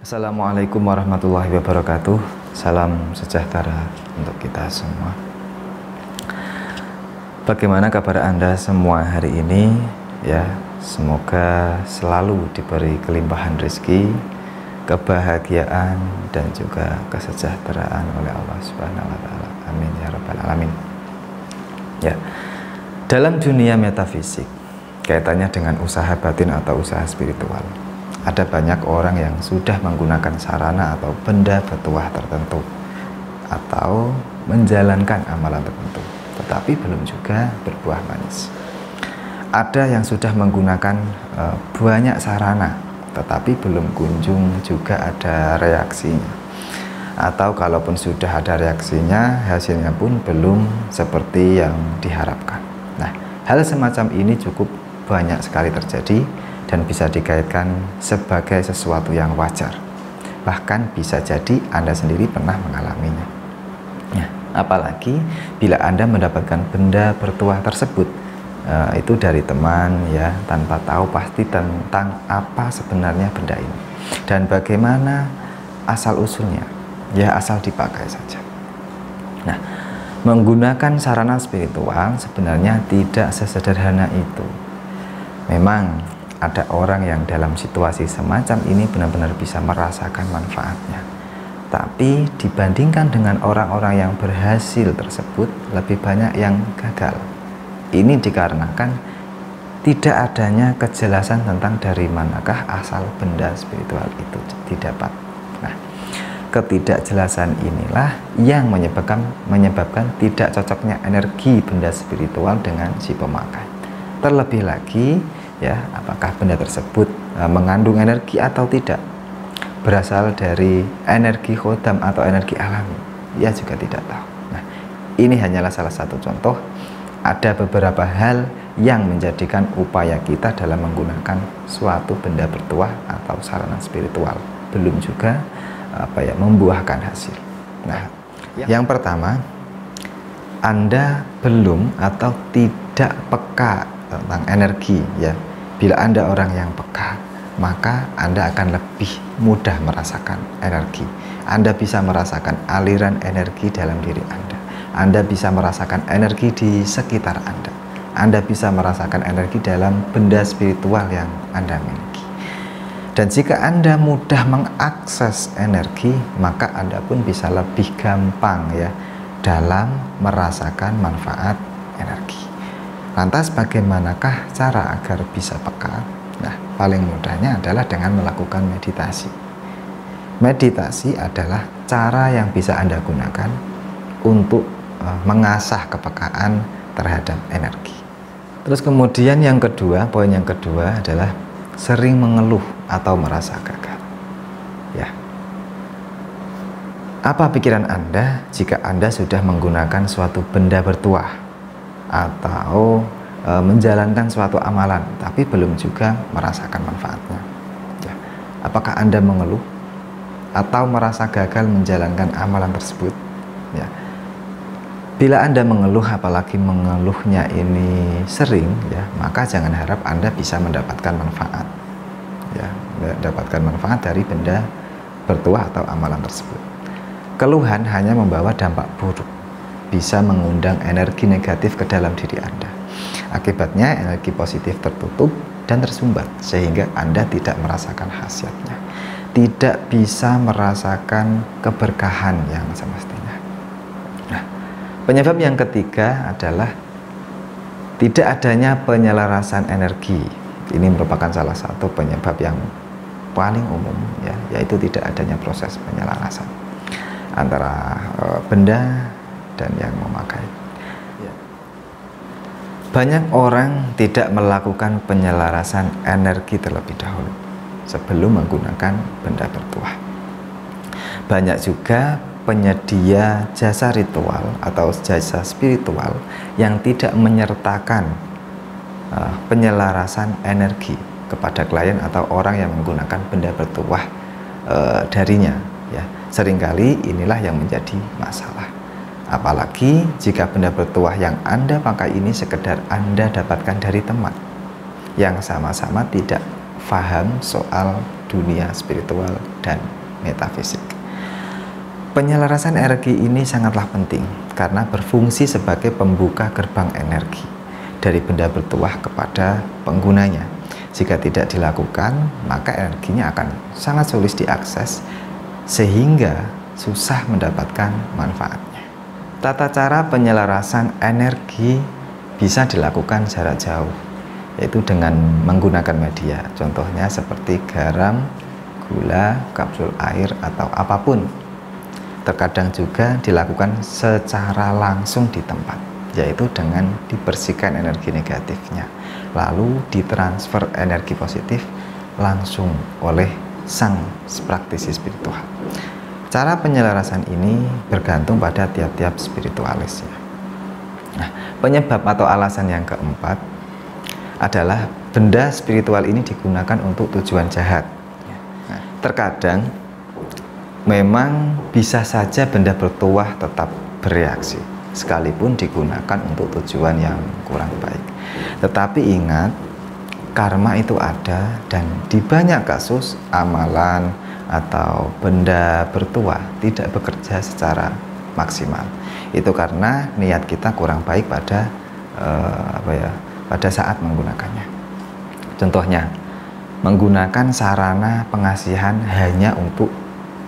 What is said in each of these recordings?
Assalamualaikum warahmatullahi wabarakatuh. Salam sejahtera untuk kita semua. Bagaimana kabar Anda semua hari ini? Ya, semoga selalu diberi kelimpahan rezeki, kebahagiaan dan juga kesejahteraan oleh Allah Subhanahu wa taala. Amin ya rabbal alamin. Ya. Dalam dunia metafisik, kaitannya dengan usaha batin atau usaha spiritual, ada banyak orang yang sudah menggunakan sarana atau benda bertuah tertentu atau menjalankan amalan tertentu, tetapi belum juga berbuah manis. Ada yang sudah menggunakan banyak sarana, tetapi belum kunjung juga ada reaksinya. Atau kalaupun sudah ada reaksinya, hasilnya pun belum seperti yang diharapkan. Nah, hal semacam ini cukup banyak sekali terjadi dan bisa dikaitkan sebagai sesuatu yang wajar. Bahkan bisa jadi Anda sendiri pernah mengalaminya. Ya, apalagi bila Anda mendapatkan benda bertuah tersebut itu dari teman, ya, tanpa tahu pasti tentang apa sebenarnya benda ini dan bagaimana asal usulnya. Ya, asal dipakai saja. Nah, menggunakan sarana spiritual sebenarnya tidak sesederhana itu. Memang ada orang yang dalam situasi semacam ini benar-benar bisa merasakan manfaatnya. Tapi dibandingkan dengan orang-orang yang berhasil tersebut, lebih banyak yang gagal. Ini dikarenakan tidak adanya kejelasan tentang dari manakah asal benda spiritual itu didapat. Nah, ketidakjelasan inilah yang menyebabkan tidak cocoknya energi benda spiritual dengan si pemakai. Terlebih lagi, ya, apakah benda tersebut mengandung energi atau tidak, berasal dari energi khodam atau energi alami, ia juga tidak tahu. Nah, ini hanyalah salah satu contoh. Ada beberapa hal yang menjadikan upaya kita dalam menggunakan suatu benda bertuah atau sarana spiritual belum juga membuahkan hasil. Nah, yang pertama, Anda belum atau tidak peka tentang energi, ya. Bila Anda orang yang peka, maka Anda akan lebih mudah merasakan energi. Anda bisa merasakan aliran energi dalam diri Anda. Anda bisa merasakan energi di sekitar Anda. Anda bisa merasakan energi dalam benda spiritual yang Anda miliki. Dan jika Anda mudah mengakses energi, maka Anda pun bisa lebih gampang, ya, dalam merasakan manfaat energi. Lantas bagaimanakah cara agar bisa peka? Nah, paling mudahnya adalah dengan melakukan meditasi. Meditasi adalah cara yang bisa Anda gunakan untuk mengasah kepekaan terhadap energi. Terus kemudian yang kedua, poin yang kedua adalah sering mengeluh atau merasa gagal. Ya. Apa pikiran Anda jika Anda sudah menggunakan suatu benda bertuah atau menjalankan suatu amalan tapi belum juga merasakan manfaatnya? Ya. Apakah Anda mengeluh atau merasa gagal menjalankan amalan tersebut? Ya. Bila Anda mengeluh, apalagi mengeluhnya ini sering, ya, maka jangan harap Anda bisa mendapatkan manfaat, ya, mendapatkan manfaat dari benda bertuah atau amalan tersebut. Keluhan hanya membawa dampak buruk, bisa mengundang energi negatif ke dalam diri Anda. Akibatnya energi positif tertutup dan tersumbat sehingga Anda tidak merasakan khasiatnya, tidak bisa merasakan keberkahan yang semestinya. Nah, penyebab yang ketiga adalah tidak adanya penyelarasan energi. Ini merupakan salah satu penyebab yang paling umum, ya, yaitu tidak adanya proses penyelarasan antara benda dan yang memakai. Banyak orang tidak melakukan penyelarasan energi terlebih dahulu sebelum menggunakan benda bertuah. Banyak juga penyedia jasa ritual atau jasa spiritual yang tidak menyertakan penyelarasan energi kepada klien atau orang yang menggunakan benda bertuah darinya, ya. Seringkali inilah yang menjadi masalah. Apalagi jika benda bertuah yang Anda pakai ini sekedar Anda dapatkan dari teman yang sama-sama tidak paham soal dunia spiritual dan metafisik. Penyelarasan energi ini sangatlah penting karena berfungsi sebagai pembuka gerbang energi dari benda bertuah kepada penggunanya. Jika tidak dilakukan, maka energinya akan sangat sulit diakses sehingga susah mendapatkan manfaatnya. Tata cara penyelarasan energi bisa dilakukan jarak jauh, yaitu dengan menggunakan media, contohnya seperti garam, gula, kapsul air, atau apapun. Terkadang juga dilakukan secara langsung di tempat, yaitu dengan dibersihkan energi negatifnya, lalu ditransfer energi positif langsung oleh sang praktisi spiritual. Cara penyelarasan ini bergantung pada tiap-tiap spiritualis ya. Nah, penyebab atau alasan yang keempat adalah benda spiritual ini digunakan untuk tujuan jahat. Nah, terkadang memang bisa saja benda bertuah tetap bereaksi sekalipun digunakan untuk tujuan yang kurang baik. Tetapi ingat, karma itu ada, dan di banyak kasus amalan atau benda bertuah tidak bekerja secara maksimal. Itu karena niat kita kurang baik pada pada saat menggunakannya. Contohnya, menggunakan sarana pengasihan hanya untuk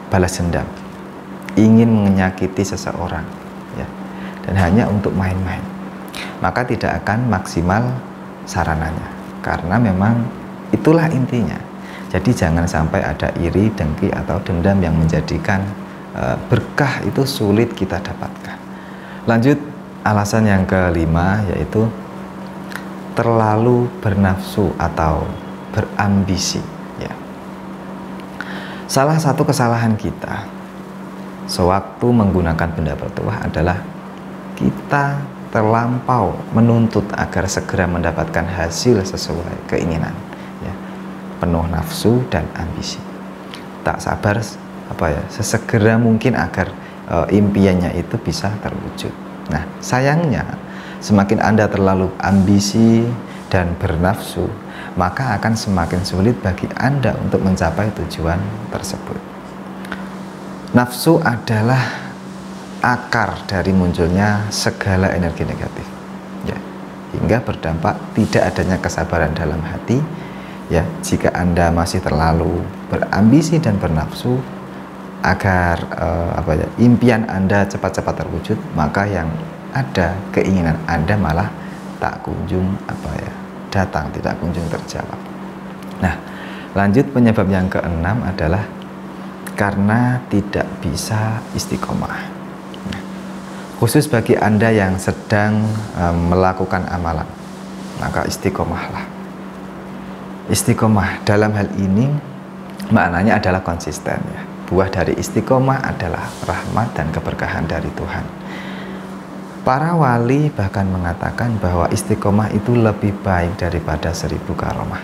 balas dendam, ingin menyakiti seseorang ya, dan hanya untuk main-main, maka tidak akan maksimal sarananya, karena memang itulah intinya. Jadi jangan sampai ada iri, dengki, atau dendam yang menjadikan berkah itu sulit kita dapatkan. Lanjut, alasan yang kelima yaitu terlalu bernafsu atau berambisi ya. Salah satu kesalahan kita sewaktu menggunakan benda bertuah adalah kita terlampau menuntut agar segera mendapatkan hasil sesuai keinginan ya. Penuh nafsu dan ambisi, tak sabar sesegera mungkin agar impiannya itu bisa terwujud. Nah, sayangnya semakin Anda terlalu ambisi dan bernafsu, maka akan semakin sulit bagi Anda untuk mencapai tujuan tersebut. Nafsu adalah akar dari munculnya segala energi negatif ya, hingga berdampak tidak adanya kesabaran dalam hati ya. Jika Anda masih terlalu berambisi dan bernafsu agar impian Anda cepat-cepat terwujud, maka yang ada keinginan Anda malah tak kunjung datang, tidak kunjung terjawab. Nah, lanjut, penyebab yang keenam adalah karena tidak bisa istiqomah. Nah, khusus bagi Anda yang sedang melakukan amalan, maka istiqomahlah. Istiqomah dalam hal ini maknanya adalah konsisten ya. Buah dari istiqomah adalah rahmat dan keberkahan dari Tuhan. Para wali bahkan mengatakan bahwa istiqomah itu lebih baik daripada 1000 karomah.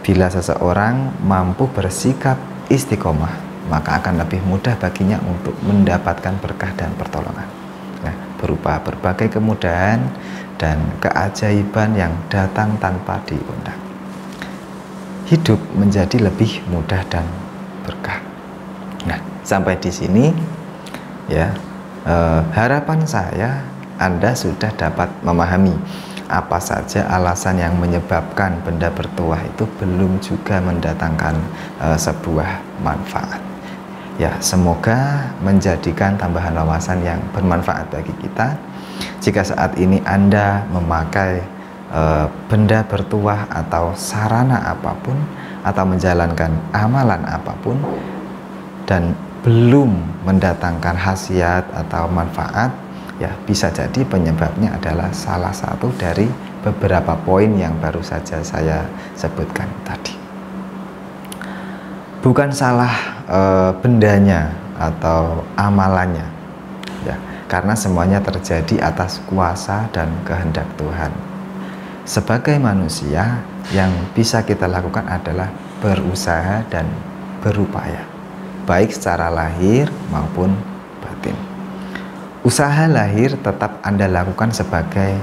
Bila seseorang mampu bersikap istiqomah, maka akan lebih mudah baginya untuk mendapatkan berkah dan pertolongan. Nah, berupa berbagai kemudahan dan keajaiban yang datang tanpa diundang. Hidup menjadi lebih mudah dan berkah. Nah, sampai di sini ya. Harapan saya Anda sudah dapat memahami apa saja alasan yang menyebabkan benda bertuah itu belum juga mendatangkan sebuah manfaat. Ya, semoga menjadikan tambahan wawasan yang bermanfaat bagi kita. Jika saat ini Anda memakai benda bertuah atau sarana apapun, atau menjalankan amalan apapun dan belum mendatangkan khasiat atau manfaat, ya bisa jadi penyebabnya adalah salah satu dari beberapa poin yang baru saja saya sebutkan tadi. Bukan salah bendanya atau amalannya ya, karena semuanya terjadi atas kuasa dan kehendak Tuhan. Sebagai manusia, yang bisa kita lakukan adalah berusaha dan berupaya, baik secara lahir maupun batin. Usaha lahir tetap Anda lakukan sebagai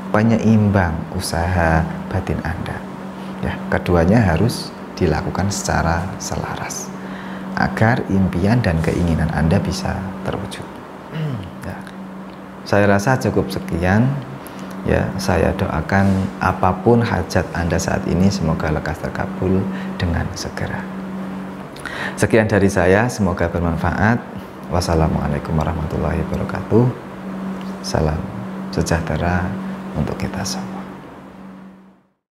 penyeimbang usaha batin Anda. Ya, keduanya harus dilakukan secara selaras agar impian dan keinginan Anda bisa terwujud. Ya. Saya rasa cukup sekian. Ya, saya doakan apapun hajat Anda saat ini semoga lekas terkabul dengan segera. Sekian dari saya, semoga bermanfaat. Wassalamualaikum warahmatullahi wabarakatuh. Salam sejahtera untuk kita semua.